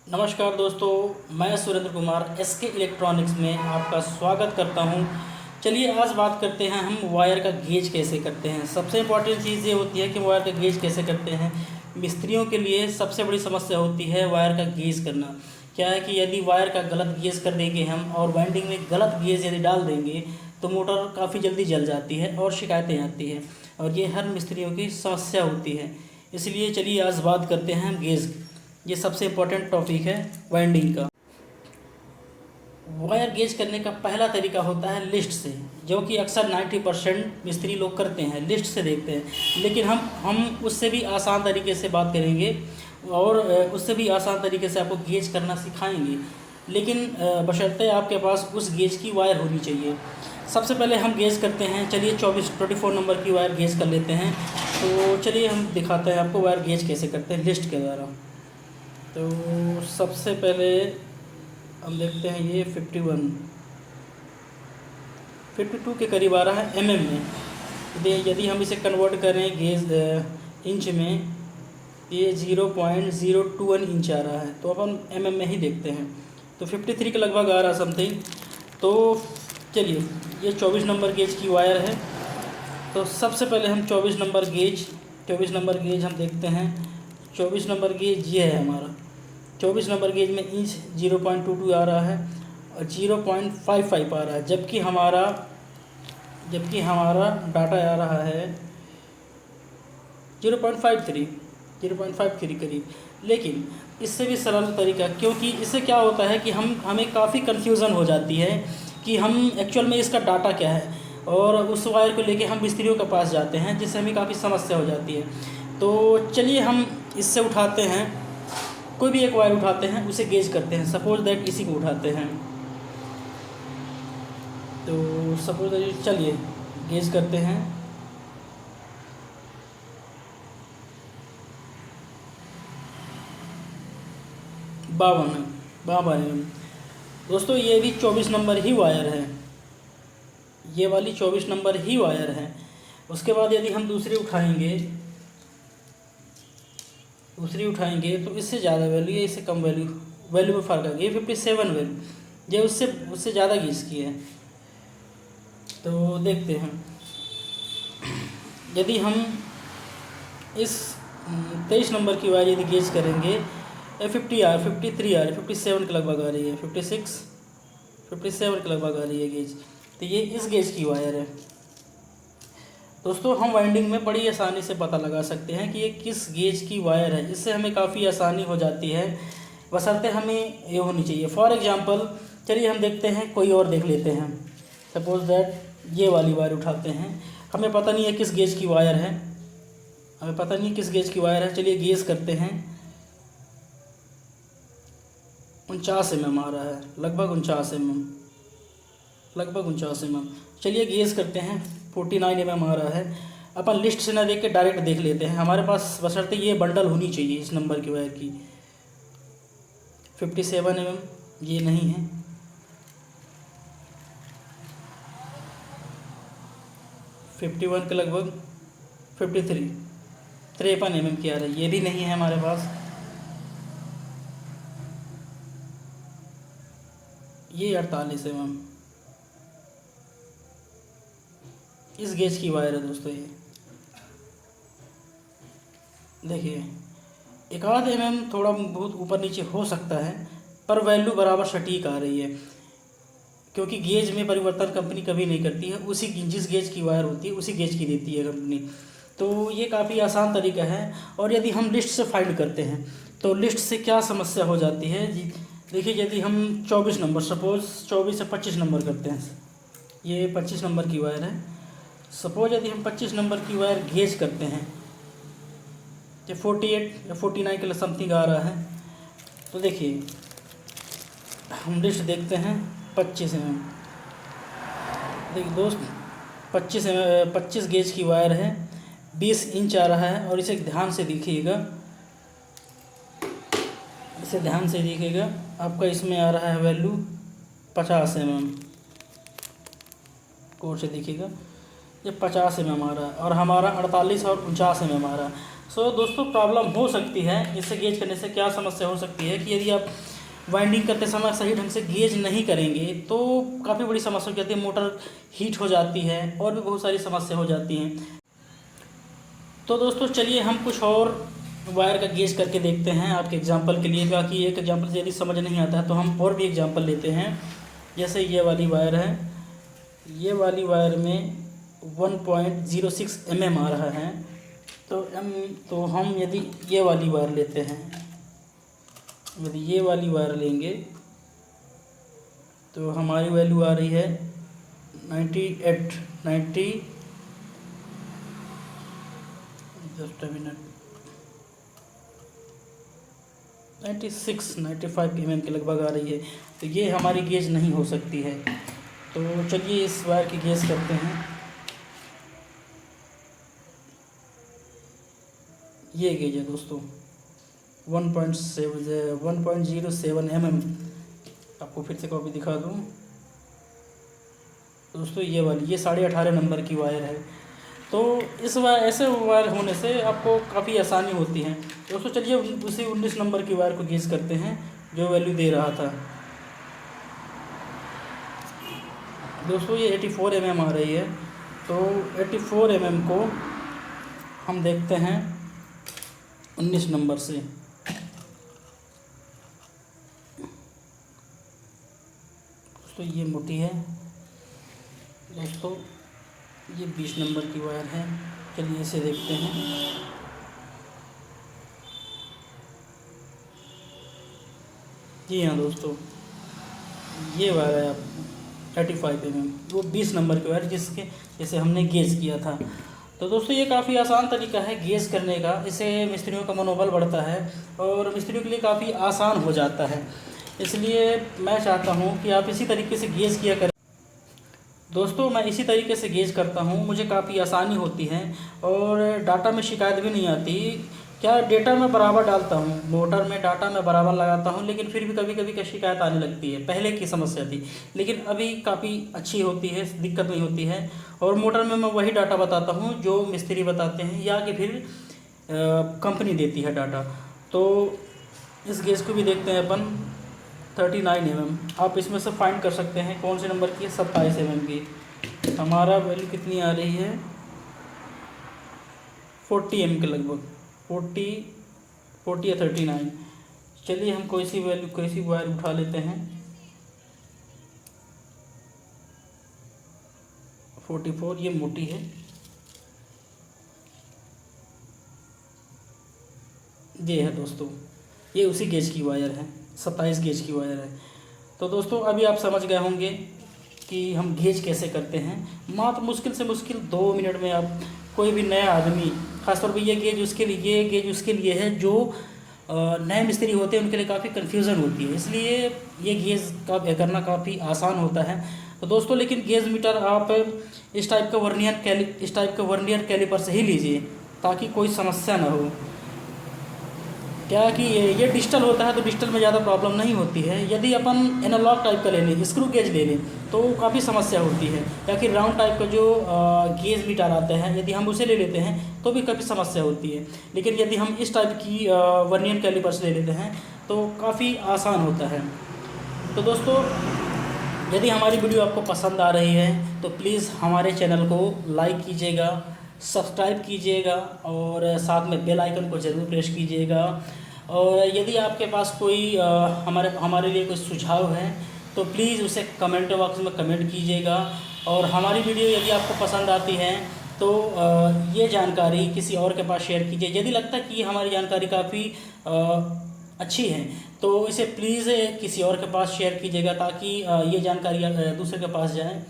नमस्कार दोस्तों, मैं सुरेंद्र कुमार एसके इलेक्ट्रॉनिक्स में आपका स्वागत करता हूं। चलिए आज बात करते हैं हम वायर का गेज कैसे करते हैं। सबसे इम्पॉर्टेंट चीज़ ये होती है कि वायर का गेज कैसे करते हैं। मिस्त्रियों के लिए सबसे बड़ी समस्या होती है वायर का गेज करना। क्या है कि यदि वायर का गलत गेज कर देंगे हम और वाइंडिंग में गलत गेज यदि डाल देंगे तो मोटर काफ़ी जल्दी जल जाती है और शिकायतें आती हैं, और ये हर मिस्त्रियों की समस्या होती है। इसलिए चलिए आज बात करते हैं गेज। ये सबसे इम्पोर्टेंट टॉपिक है वाइंडिंग का। वायर गेज करने का पहला तरीका होता है लिस्ट से, जो कि अक्सर 90% मिस्त्री लोग करते हैं, लिस्ट से देखते हैं। लेकिन हम उससे भी आसान तरीके से बात करेंगे और उससे भी आसान तरीके से आपको गेज करना सिखाएंगे, लेकिन बशर्ते आपके पास उस गेज की वायर होनी चाहिए। सबसे पहले हम गेज करते हैं। चलिए 24 नंबर की वायर गेज कर लेते हैं। तो चलिए हम दिखाते हैं आपको वायर गेज कैसे करते हैं लिस्ट के द्वारा। तो सबसे पहले हम देखते हैं ये 52 के करीब आ रहा है में। यदि हम इसे कन्वर्ट करें गेज इंच में, ये 0.021 इंच आ रहा है, तो अपन में ही देखते हैं। तो 53 के लगभग आ रहा समथिंग। तो चलिए ये 24 नंबर गेज की वायर है। तो सबसे पहले हम 24 नंबर गेज हम देखते हैं। 24 नंबर गेज ये है हमारा। 24 नंबर गेज में इंच 0.22 आ रहा है और 0.55 आ रहा है, जबकि हमारा डाटा आ रहा है 0.53 करीब। लेकिन इससे भी सरल तरीका, क्योंकि इससे क्या होता है कि हमें काफ़ी कन्फ्यूज़न हो जाती है कि हम एक्चुअल में इसका डाटा क्या है, और उस वायर को लेके हम मिस्त्रियों के पास जाते हैं, जिससे हमें काफ़ी समस्या हो जाती है। तो चलिए हम इससे उठाते हैं, कोई भी एक वायर उठाते हैं, उसे गेज करते हैं। सपोज दैट इसी को उठाते हैं। तो सपोज दैट चलिए गेज करते हैं। बावन दोस्तों, ये भी 24 नंबर ही वायर है, ये वाली 24 नंबर ही वायर है। उसके बाद यदि हम दूसरी उठाएंगे तो इससे ज़्यादा वैल्यू है, इससे कम वैल्यू में फ़र्क आ गया। ये 57 वैल्यू, ये उससे ज़्यादा गेज की है। तो देखते हैं, यदि हम इस 23 नंबर की वायर यदि गेज करेंगे, 53 आ 57 के लगभग आ रही है, 57 के लगभग आ रही है गेज। तो ये इस गेज की वायर है। दोस्तों, हम वाइंडिंग में बड़ी आसानी से पता लगा सकते हैं कि ये किस गेज की वायर है। इससे हमें काफ़ी आसानी हो जाती है, बशर्ते हमें ये होनी चाहिए। फॉर एग्जांपल चलिए हम देखते हैं, कोई और देख लेते हैं। सपोज दैट ये वाली वायर उठाते हैं। हमें पता नहीं है किस गेज की वायर है, चलिए गेज करते हैं। 49 mm आ रहा है, लगभग 49 mm। चलिए गेज करते हैं। 49 mm आ रहा है। अपन लिस्ट से ना देख के डायरेक्ट देख लेते हैं। हमारे पास बशर्ते ये बंडल होनी चाहिए इस नंबर की वायर की। 57 mm ये नहीं है। 51 के लगभग 53 mm की आ रही है, ये भी नहीं है हमारे पास। ये 48 mm इस गेज की वायर है दोस्तों। ये देखिए, एक आध थोड़ा बहुत ऊपर नीचे हो सकता है, पर वैल्यू बराबर सटीक आ रही है, क्योंकि गेज में परिवर्तन कंपनी कभी नहीं करती है। जिस गेज की वायर होती है उसी गेज की देती है कंपनी। तो ये काफ़ी आसान तरीका है। और यदि हम लिस्ट से फाइंड करते हैं तो लिस्ट से क्या समस्या हो जाती है जी। देखिए, यदि हम 24 नंबर, सपोज 24 से 25 नंबर करते हैं, ये 25 नंबर की वायर है। सपोज यदि हम 25 नंबर की वायर गेज करते हैं, ये 48 या 49 के समथिंग आ रहा है। तो देखिए हम लिस्ट देखते हैं। 25 mm, देखिए दोस्त, 25 गेज की वायर है, 20 इंच आ रहा है। और इसे ध्यान से देखिएगा, आपका इसमें आ रहा है वैल्यू 50 mm। कोड से देखिएगा, ये 50 mm आ रहा है, और हमारा 48 और 49 mm आ रहा है। दोस्तों प्रॉब्लम हो सकती है। इससे गेज करने से क्या समस्या हो सकती है कि यदि आप वाइंडिंग करते समय सही ढंग से गेज नहीं करेंगे तो काफ़ी बड़ी समस्या हो जाती है, मोटर हीट हो जाती है और भी बहुत सारी समस्या हो जाती हैं। तो दोस्तों चलिए हम कुछ और वायर का गेज करके देखते हैं आपके एग्जांपल के लिए, बाकी एक एग्जांपल से यदि समझ नहीं आता है तो हम और भी एग्जांपल लेते हैं। जैसे ये वाली वायर है, ये वाली वायर में 1.06 mm आ रहा है। तो हम यदि ये वाली वायर लेते हैं, यदि ये वाली वायर लेंगे तो हमारी वैल्यू आ रही है 90 जस्ट अ मिनट 95 mm के लगभग आ रही है। तो ये हमारी गेज नहीं हो सकती है। तो चलिए इस वायर की गेज करते हैं। ये गेज है दोस्तों 1.07 mm। आपको फिर से कॉपी दिखा दूँ दोस्तों, ये वाली ये 18.5 नंबर की वायर है। तो इस वायर ऐसे वायर होने से आपको काफ़ी आसानी होती है दोस्तों। चलिए उसी 19 नंबर की वायर को गेज करते हैं जो वैल्यू दे रहा था दोस्तों। ये 84 mm आ रही है। तो 84 mm को हम देखते हैं 19 नंबर से। दोस्तों ये मोटी है दोस्तों, ये 20 नंबर की वायर है। चलिए इसे देखते हैं। जी हाँ दोस्तों, ये वायर है आप 35 mm, वो 20 नंबर की वायर जिसे हमने गेज किया था। तो दोस्तों ये काफ़ी आसान तरीका है गेज करने का। इससे मिस्त्रियों का मनोबल बढ़ता है और मिस्त्रियों के लिए काफ़ी आसान हो जाता है। इसलिए मैं चाहता हूँ कि आप इसी तरीके से गेज किया करें दोस्तों। मैं इसी तरीके से गेज करता हूँ, मुझे काफ़ी आसानी होती है और डाटा में शिकायत भी नहीं आती। क्या डेटा मैं बराबर डालता हूँ, मोटर में डाटा मैं बराबर लगाता हूँ, लेकिन फिर भी कभी कभी क्या शिकायत आने लगती है। पहले की समस्या थी, लेकिन अभी काफ़ी अच्छी होती है, दिक्कत नहीं होती है। और मोटर में मैं वही डाटा बताता हूँ जो मिस्त्री बताते हैं या कि फिर कंपनी देती है डाटा। तो इस गेज को भी देखते हैं अपन 39 mm। आप इसमें से फाइंड कर सकते हैं कौन से नंबर की है, 27 mm की। हमारा वैल्यू कितनी आ रही है 40 mm के लगभग, 40 या 39। चलिए हम कोई सी वायर उठा लेते हैं। 44 ये मोटी है। ये है दोस्तों, ये उसी गेज की वायर है, 27 गेज की वायर है। तो दोस्तों अभी आप समझ गए होंगे कि हम गेज कैसे करते हैं। मात्र मुश्किल से मुश्किल 2 मिनट में आप कोई भी नया आदमी, खासतौर पर ये गेज उसके लिए है जो नए मिस्त्री होते हैं, उनके लिए काफ़ी कन्फ्यूज़न होती है। इसलिए ये गेज का करना काफ़ी आसान होता है। तो दोस्तों लेकिन गेज मीटर आप इस टाइप का वर्नियर कैलिपर से ही लीजिए ताकि कोई समस्या ना हो। क्या कि ये डिजिटल होता है तो डिजिटल में ज़्यादा प्रॉब्लम नहीं होती है। यदि अपन एनालॉग टाइप का ले लें, स्क्रू गेज ले लें, तो काफ़ी समस्या होती है। या कि राउंड टाइप का जो गेज मीटर आता है, यदि हम उसे ले लेते हैं तो भी काफ़ी समस्या होती है। लेकिन यदि हम इस टाइप की वर्नियर कैलिपर्स ले लेते हैं तो काफ़ी आसान होता है। तो दोस्तों यदि हमारी वीडियो आपको पसंद आ रही है तो प्लीज़ हमारे चैनल को लाइक कीजिएगा, सब्सक्राइब कीजिएगा और साथ में बेल आइकन को ज़रूर प्रेस कीजिएगा। और यदि आपके पास कोई हमारे लिए कोई सुझाव है तो प्लीज़ उसे कमेंट बॉक्स में कमेंट कीजिएगा। और हमारी वीडियो यदि आपको पसंद आती है तो ये जानकारी किसी और के पास शेयर कीजिए। यदि लगता है कि हमारी जानकारी काफ़ी अच्छी है तो इसे प्लीज़ किसी और के पास शेयर कीजिएगा ताकि ये जानकारी दूसरे के पास जाए।